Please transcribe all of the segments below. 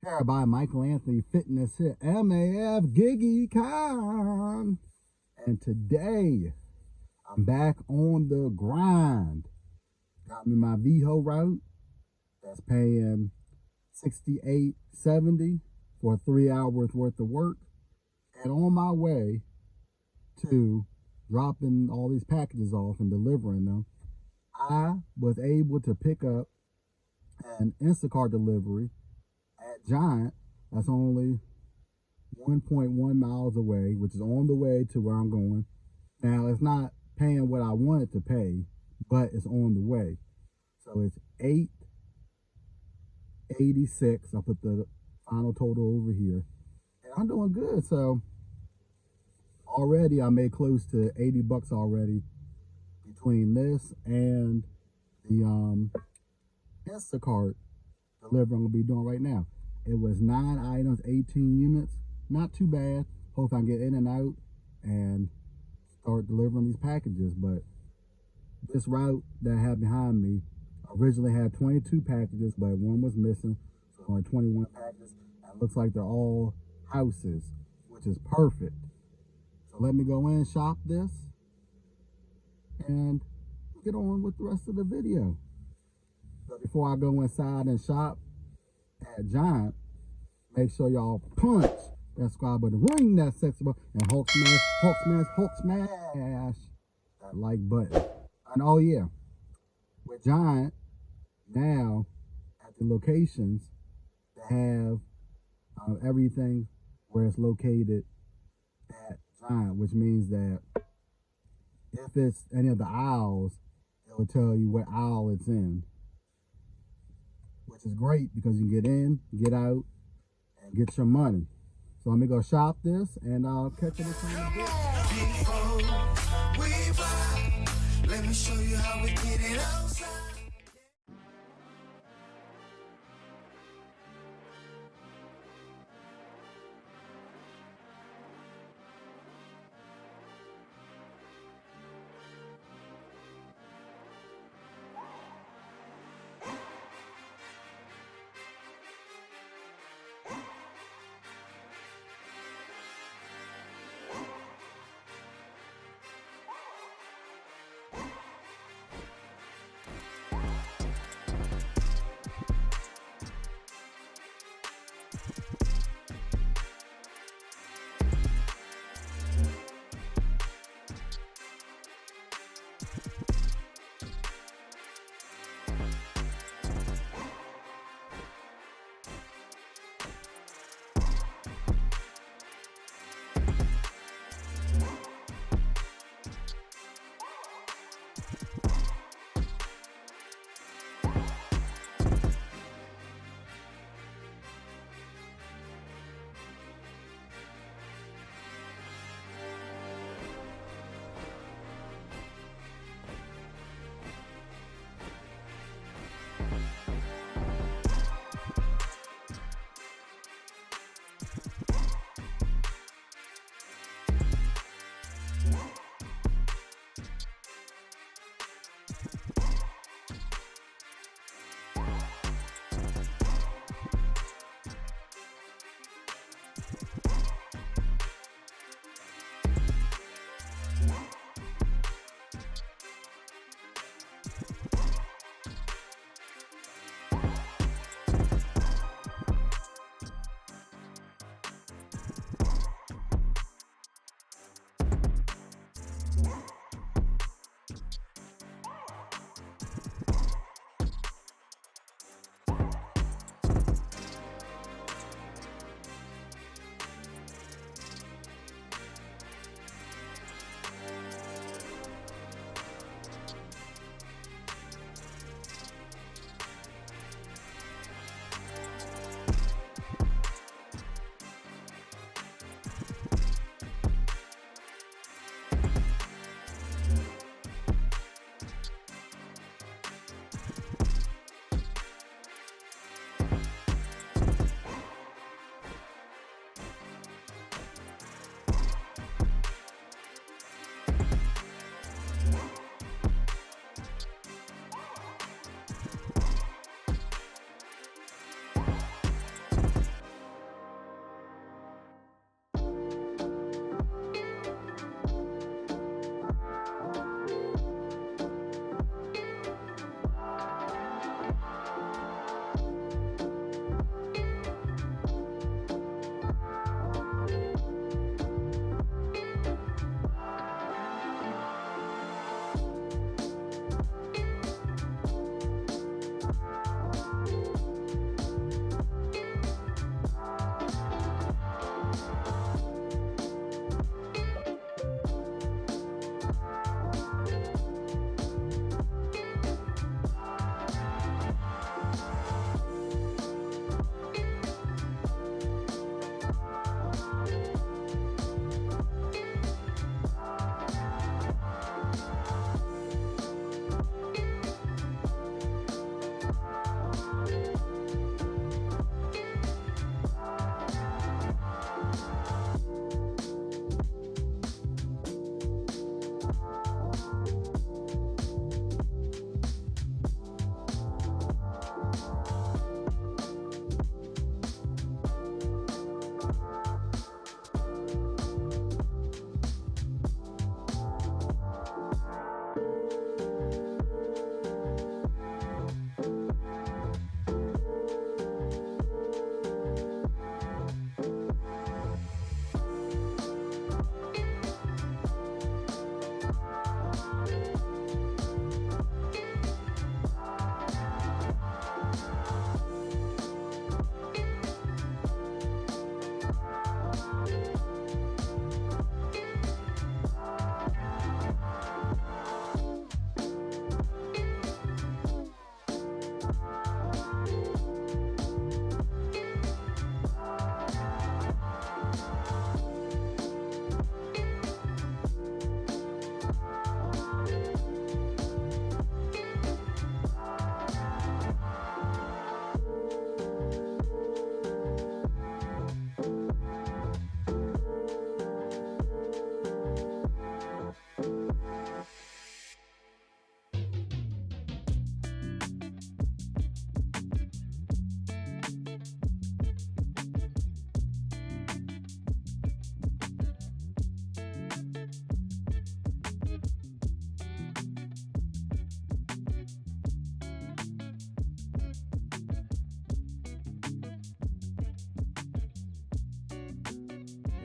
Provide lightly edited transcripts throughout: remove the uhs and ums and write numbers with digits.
Prepared by Michael Anthony Fitness hit MAF GigEcon. And today, I'm back on the grind. Got me my Veho route. That's paying $68.70 for 3 hours worth of work. And on my way to dropping all these packages off and delivering them, I was able to pick up an Instacart delivery at Giant. That's only 1.1 miles away, which is on the way to where I'm going. Now, it's not paying what I wanted to pay, but it's on the way. So it's $8.86. I'll put the final total over here. And I'm doing good. So already I made close to 80 bucks already between this and the Instacart delivery I'm gonna be doing right now. It was 9 items, 18 units. Not too bad. Hope I can get in and out and start delivering these packages. But this route that I have behind me originally had 22 packages, but one was missing, so only 21 packages. And it looks like they're all houses, which is perfect. So let me go in, shop this, and get on with the rest of the video. But before I go inside and shop at Giant, make sure y'all punch that subscribe button, ring that sexy button, and Hulk smash, Hulk smash, Hulk smash that like button. And oh yeah, with Giant now at the locations, they have everything where it's located at Giant, which means that if it's any of the aisles, it will tell you what aisle it's in, which is great because you can get in, get out, and get your money. So let me go shop this, and I'll catch you next time. Let me show you how we get it outside.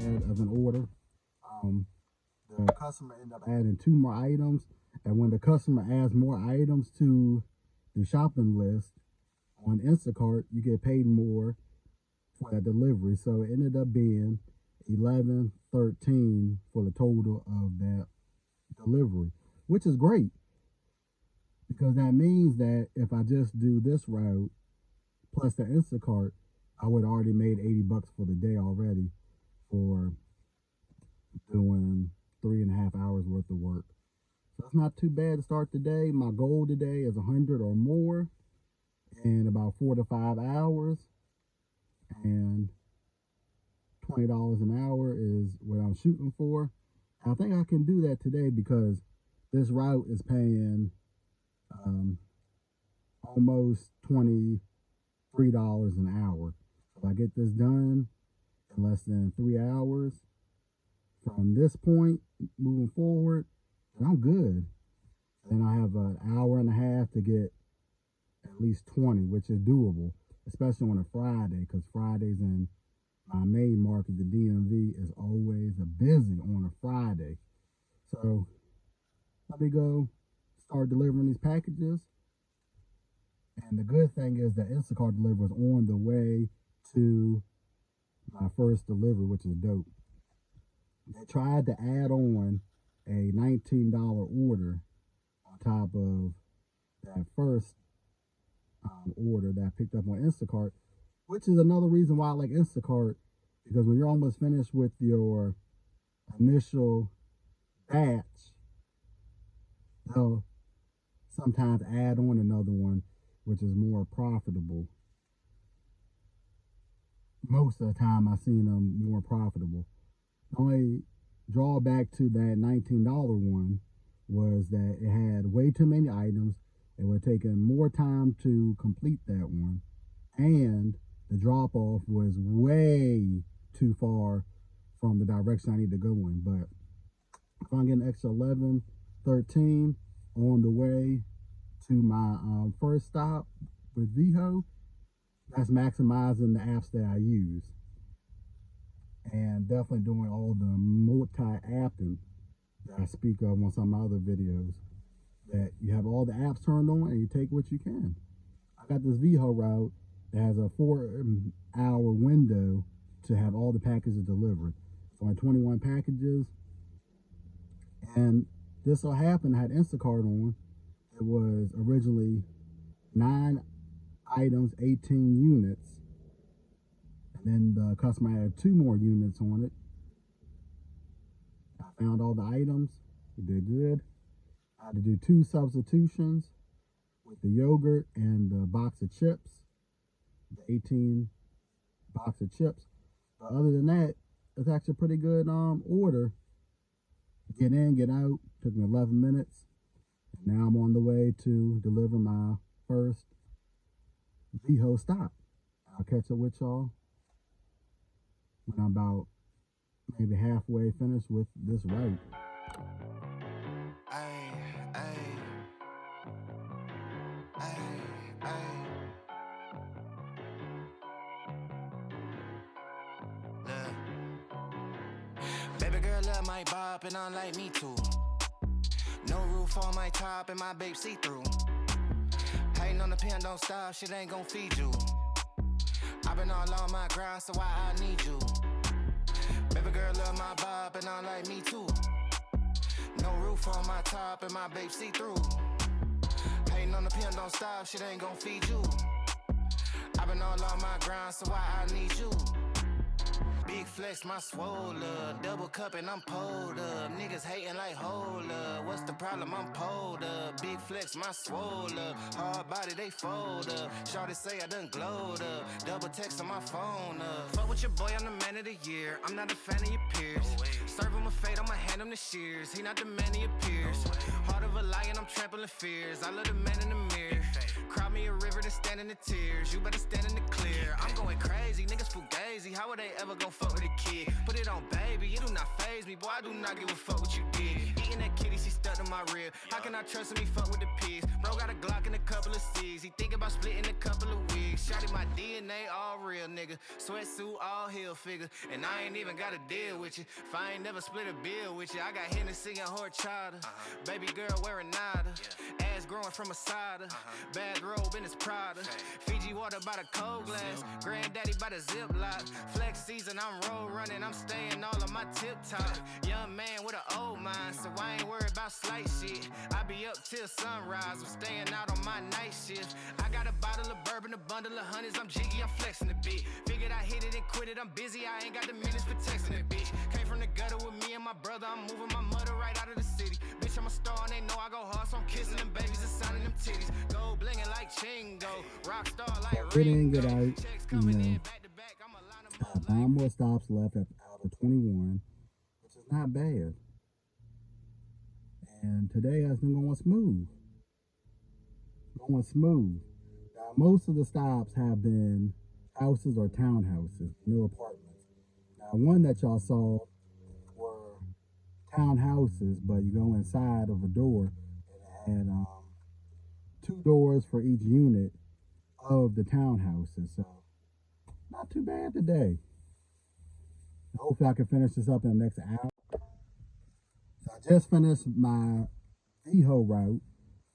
ahead of an order. The customer ended up adding 2 more items, and when the customer adds more items to the shopping list on Instacart, you get paid more for that delivery. So it ended up being 11.13 for the total of that delivery, which is great because that means that if I just do this route plus the Instacart, I would have already made $80 for the day already for doing 3.5 hours worth of work. So it's not too bad to start the day. My goal today is 100 or more in about 4 to 5 hours, and $20 an hour is what I'm shooting for. I think I can do that today because this route is paying almost $23 an hour. If I get this done in less than 3 hours from this point moving forward, then I'm good. Then I have an hour and a half to get at least 20, which is doable, especially on a Friday, because Fridays in my main market, the DMV, is always busy on a Friday. So let me go start delivering these packages. And the good thing is that Instacart delivery is on the way to my first delivery, which is dope. They tried to add on a $19 order on top of that first order that I picked up on Instacart, which is another reason why I like Instacart, because when you're almost finished with your initial batch, they'll sometimes add on another one, which is more profitable. Most of the time I've seen them more profitable. The only drawback to that $19 one was that it had way too many items. It would have taken more time to complete that one, and the drop off was way too far from the direction I need to go in. But if I get an extra 11.13 on the way to my first stop with Veho, that's maximizing the apps that I use, and definitely doing all the multi-apping that I speak of on some of my other videos, that you have all the apps turned on and you take what you can. I got this Veho route that has a 4-hour window to have all the packages delivered. It's only 21 packages, and this so happened I had Instacart on. It was originally 9 items, 18 units, and then the customer had 2 more units on it. I found all the items. It did good. I had to do 2 substitutions with the yogurt and the box of chips, the 18 box of chips. But other than that, it's actually a pretty good order. Get in, get out. Took me 11 minutes. And now I'm on the way to deliver my first Veho stop. I'll catch up with y'all when I'm about maybe halfway finished with this route. Baby girl love my bop and unlike me too. No roof on my top and my babe see-through. Hating on the pen, don't stop, shit ain't gon' feed you. I've been all on my grind, so why I need you. Baby girl love my bop and unlike me too. No roof on my top and my babe see-through. Hating on the pen, don't stop, shit ain't gon' feed you. I've been all on my grind, so why I need you. Big flex, my swole up. Double cup and I'm pulled up. Niggas hating like hold up. What's the problem? I'm pulled up. Big flex, my swole up. Hard body, they fold up. Shawty say I done glowed up. Double text on my phone up. Fuck with your boy, I'm the man of the year. I'm not a fan of your peers. Serve him a fate, I'ma hand him the shears. He not the man he appears. Heart of a lion, I'm trampling fears. I love the man in the mirror. Cry me a river to stand in the tears. You better stand in the clear. I'm going crazy, niggas fugazi. How are they ever gon' fuck with a kid? Put it on, baby, it do not faze me. Boy, I do not give a fuck what you did. Eating that kitty, she stuck to my rib. How can I trust him? He fuck with the pigs. Bro got a Glock and a couple of C's. He think about splitting a couple of wigs. Shotty my DNA all real, nigga. Sweatsuit all heel figure. And I ain't even got a deal with you. If I ain't never split a bill with you, I got Hennessy and horchata. Baby girl wearing nada. Ass growing from a cider. Bathrobe in his Prada. Fiji water by the cold glass. Granddaddy by the Ziploc. Flex season, I'm road running. I'm staying all on my tip top. Young man with an old mind, so I ain't worried about slight shit. I be up till sunrise. I'm staying out on my night shift. I got a bottle of bourbon, a bundle of honeys. I'm jiggy, I'm flexing a bit. Figured I hit it and quit it. I'm busy. I ain't got the minutes for texting a bitch. Came from the gutter with me and my brother. I'm moving my mother right out of the city. Bitch, I'm a star and they know I go hard, so I'm kissing them babies and signing them titties. Gold blinging like Chingo. Rock star like It didn't get Ringo. out, Checks you coming know. in back to back. I'ma line them up like 9 more stops left out of 21, which is not bad. And today has been going smooth. Going smooth. Now, most of the stops have been houses or townhouses, no apartments. Now, one that y'all saw were townhouses, but you go inside of a door and it had 2 doors for each unit of the townhouses. So, not too bad today. Hopefully I can finish this up in the next hour. So I just finished my Veho route.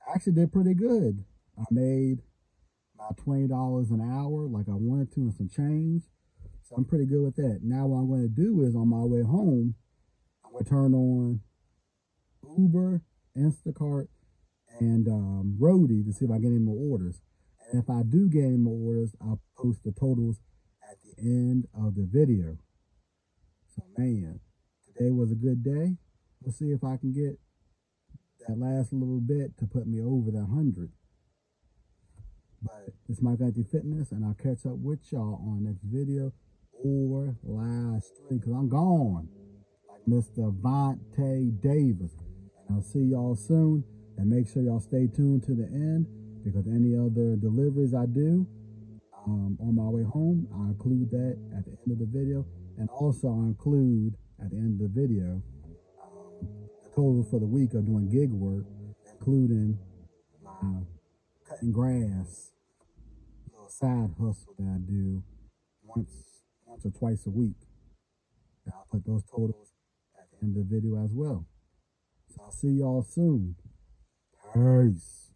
I actually did pretty good. I made about $20 an hour like I wanted to and some change. So I'm pretty good with that. Now what I'm going to do is on my way home, I'm going to turn on Uber, Instacart, and Roadie to see if I get any more orders. And if I do get any more orders, I'll post the totals at the end of the video. So man, today was a good day. Let's see if I can get that last little bit to put me over the 100. But it's Mike Anthony Fitness, and I'll catch up with y'all on next video or live stream, because I'm gone like Mr. Vontae Davis. And I'll see y'all soon, and make sure y'all stay tuned to the end, because any other deliveries I do on my way home, I'll include that at the end of the video. And also I'll include at the end of the video the total for the week of doing gig work, including my cutting grass little side hustle that I do once or twice a week. And I'll put those totals at the end of the video as well. So I'll see y'all soon. Peace.